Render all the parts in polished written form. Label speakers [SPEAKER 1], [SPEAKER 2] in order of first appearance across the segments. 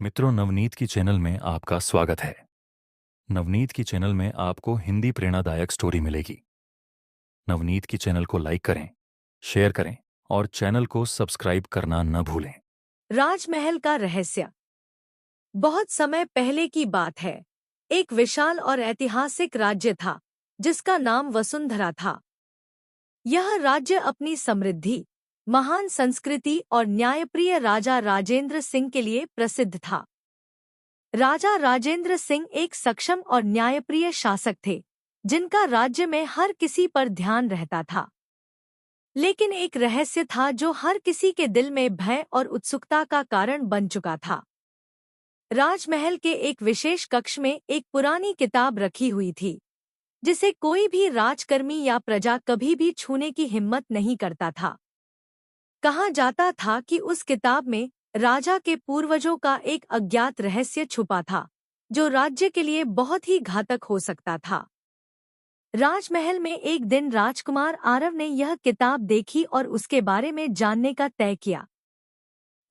[SPEAKER 1] मित्रों, नवनीत की चैनल में आपका स्वागत है। नवनीत की चैनल में आपको हिंदी प्रेरणादायक स्टोरी मिलेगी। नवनीत की चैनल को लाइक करें, शेयर करें और चैनल को सब्सक्राइब करना न भूलें।
[SPEAKER 2] राजमहल का रहस्य। बहुत समय पहले की बात है। एक विशाल और ऐतिहासिक राज्य था जिसका नाम वसुंधरा था। यह राज्य अपनी समृद्धि, महान संस्कृति और न्यायप्रिय राजा राजेंद्र सिंह के लिए प्रसिद्ध था। राजा राजेंद्र सिंह एक सक्षम और न्यायप्रिय शासक थे, जिनका राज्य में हर किसी पर ध्यान रहता था। लेकिन एक रहस्य था जो हर किसी के दिल में भय और उत्सुकता का कारण बन चुका था। राजमहल के एक विशेष कक्ष में एक पुरानी किताब रखी हुई थी, जिसे कोई भी राजकर्मी या प्रजा कभी भी छूने की हिम्मत नहीं करता था। कहा जाता था कि उस किताब में राजा के पूर्वजों का एक अज्ञात रहस्य छुपा था, जो राज्य के लिए बहुत ही घातक हो सकता था। राजमहल में एक दिन राजकुमार आरव ने यह किताब देखी और उसके बारे में जानने का तय किया।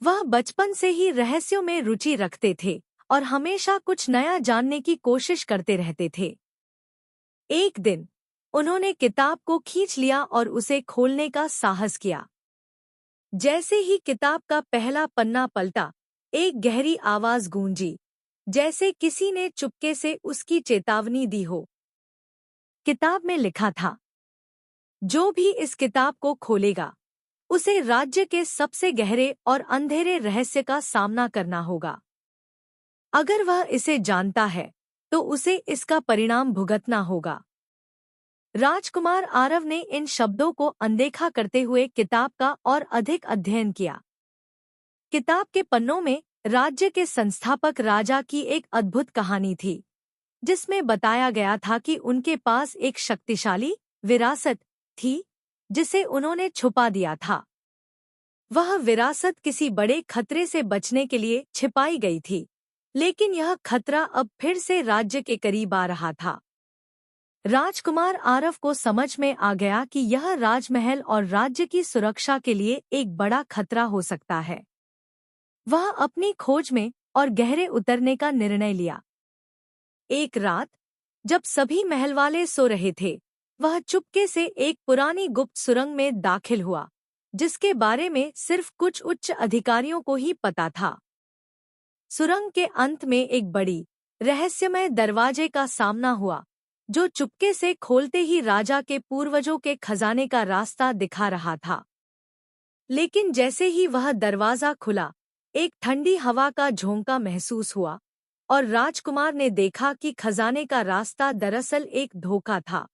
[SPEAKER 2] वह बचपन से ही रहस्यों में रुचि रखते थे और हमेशा कुछ नया जानने की कोशिश करते रहते थे। एक दिन उन्होंने किताब को खींच लिया और उसे खोलने का साहस किया। जैसे ही किताब का पहला पन्ना पलटा, एक गहरी आवाज गूंजी, जैसे किसी ने चुपके से उसकी चेतावनी दी हो। किताब में लिखा था, जो भी इस किताब को खोलेगा, उसे राज्य के सबसे गहरे और अंधेरे रहस्य का सामना करना होगा। अगर वह इसे जानता है, तो उसे इसका परिणाम भुगतना होगा। राजकुमार आरव ने इन शब्दों को अनदेखा करते हुए किताब का और अधिक अध्ययन किया। किताब के पन्नों में राज्य के संस्थापक राजा की एक अद्भुत कहानी थी, जिसमें बताया गया था कि उनके पास एक शक्तिशाली विरासत थी, जिसे उन्होंने छुपा दिया था। वह विरासत किसी बड़े खतरे से बचने के लिए छिपाई गई थी, लेकिन यह खतरा अब फिर से राज्य के करीब आ रहा था। राजकुमार आरव को समझ में आ गया कि यह राजमहल और राज्य की सुरक्षा के लिए एक बड़ा खतरा हो सकता है। वह अपनी खोज में और गहरे उतरने का निर्णय लिया। एक रात, जब सभी महल वाले सो रहे थे, वह चुपके से एक पुरानी गुप्त सुरंग में दाखिल हुआ, जिसके बारे में सिर्फ कुछ उच्च अधिकारियों को ही पता था। सुरंग के अंत में एक बड़ी, रहस्यमय दरवाजे का सामना हुआ, जो चुपके से खोलते ही राजा के पूर्वजों के खजाने का रास्ता दिखा रहा था। लेकिन जैसे ही वह दरवाजा खुला, एक ठंडी हवा का झोंका महसूस हुआ, और राजकुमार ने देखा कि खजाने का रास्ता दरअसल एक धोखा था।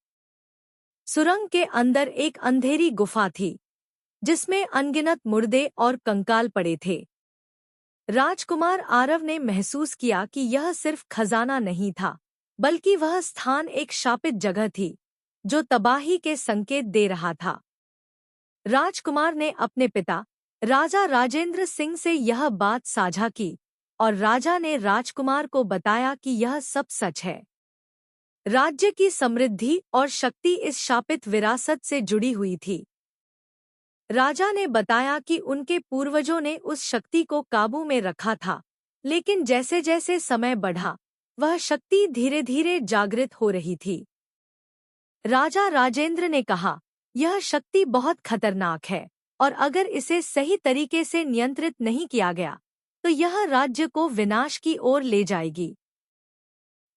[SPEAKER 2] सुरंग के अंदर एक अंधेरी गुफा थी, जिसमें अनगिनत मुर्दे और कंकाल पड़े थे। राजकुमार आरव ने महसूस किया कि यह सिर्फ खजाना नहीं था, बल्कि वह स्थान एक शापित जगह थी, जो तबाही के संकेत दे रहा था। राजकुमार ने अपने पिता, राजा राजेंद्र सिंह से यह बात साझा की, और राजा ने राजकुमार को बताया कि यह सब सच है। राज्य की समृद्धि और शक्ति इस शापित विरासत से जुड़ी हुई थी। राजा ने बताया कि उनके पूर्वजों ने उस शक्ति को काबू में रखा था, लेकिन जैसे जैसे समय बढ़ा, वह शक्ति धीरे धीरे जागृत हो रही थी। राजा राजेंद्र ने कहा, यह शक्ति बहुत खतरनाक है, और अगर इसे सही तरीके से नियंत्रित नहीं किया गया, तो यह राज्य को विनाश की ओर ले जाएगी।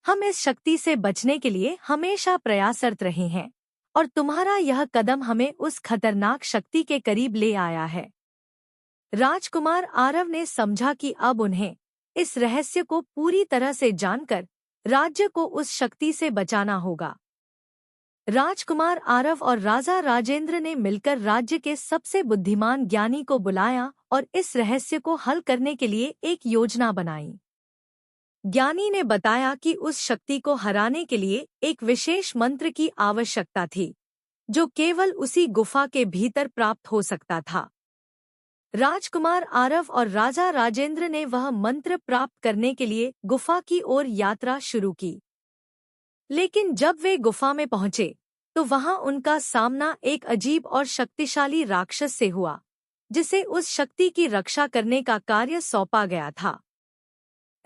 [SPEAKER 2] हम इस शक्ति से बचने के लिए हमेशा प्रयासरत रहे हैं, और तुम्हारा यह कदम हमें उस खतरनाक शक्ति के करीब ले आया है। राजकुमार आरव ने समझा कि अब उन्हें इस रहस्य को पूरी तरह से जानकर राज्य को उस शक्ति से बचाना होगा। राजकुमार आरव और राजा राजेंद्र ने मिलकर राज्य के सबसे बुद्धिमान ज्ञानी को बुलाया और इस रहस्य को हल करने के लिए एक योजना बनाई। ज्ञानी ने बताया कि उस शक्ति को हराने के लिए एक विशेष मंत्र की आवश्यकता थी, जो केवल उसी गुफा के भीतर प्राप्त हो सकता था। राजकुमार आरव और राजा राजेंद्र ने वह मंत्र प्राप्त करने के लिए गुफा की ओर यात्रा शुरू की। लेकिन जब वे गुफा में पहुंचे, तो वहां उनका सामना एक अजीब और शक्तिशाली राक्षस से हुआ, जिसे उस शक्ति की रक्षा करने का कार्य सौंपा गया था।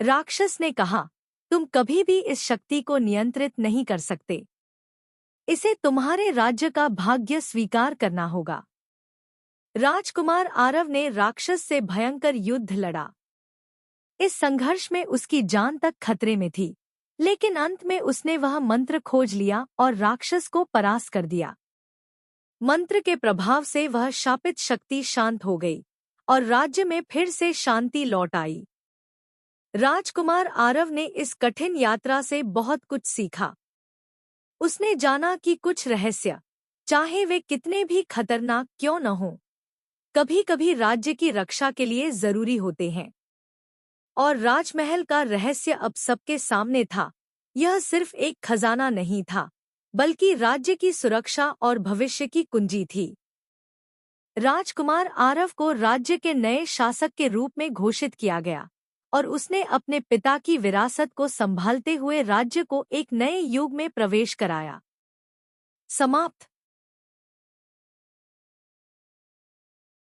[SPEAKER 2] राक्षस ने कहा, तुम कभी भी इस शक्ति को नियंत्रित नहीं कर सकते। इसे तुम्हारे राज्य का भाग्य स्वीकार करना होगा। राजकुमार आरव ने राक्षस से भयंकर युद्ध लड़ा। इस संघर्ष में उसकी जान तक खतरे में थी, लेकिन अंत में उसने वह मंत्र खोज लिया और राक्षस को परास्त कर दिया। मंत्र के प्रभाव से वह शापित शक्ति शांत हो गई और राज्य में फिर से शांति लौट आई। राजकुमार आरव ने इस कठिन यात्रा से बहुत कुछ सीखा। उसने जाना कि कुछ रहस्य, चाहे वे कितने भी खतरनाक क्यों न हों, कभी-कभी राज्य की रक्षा के लिए जरूरी होते हैं। और राजमहल का रहस्य अब सबके सामने था। यह सिर्फ एक खजाना नहीं था, बल्कि राज्य की सुरक्षा और भविष्य की कुंजी थी। राजकुमार आरव को राज्य के नए शासक के रूप में घोषित किया गया और उसने अपने पिता की विरासत को संभालते हुए राज्य को एक नए युग में प्रवेश कराया। समाप्त।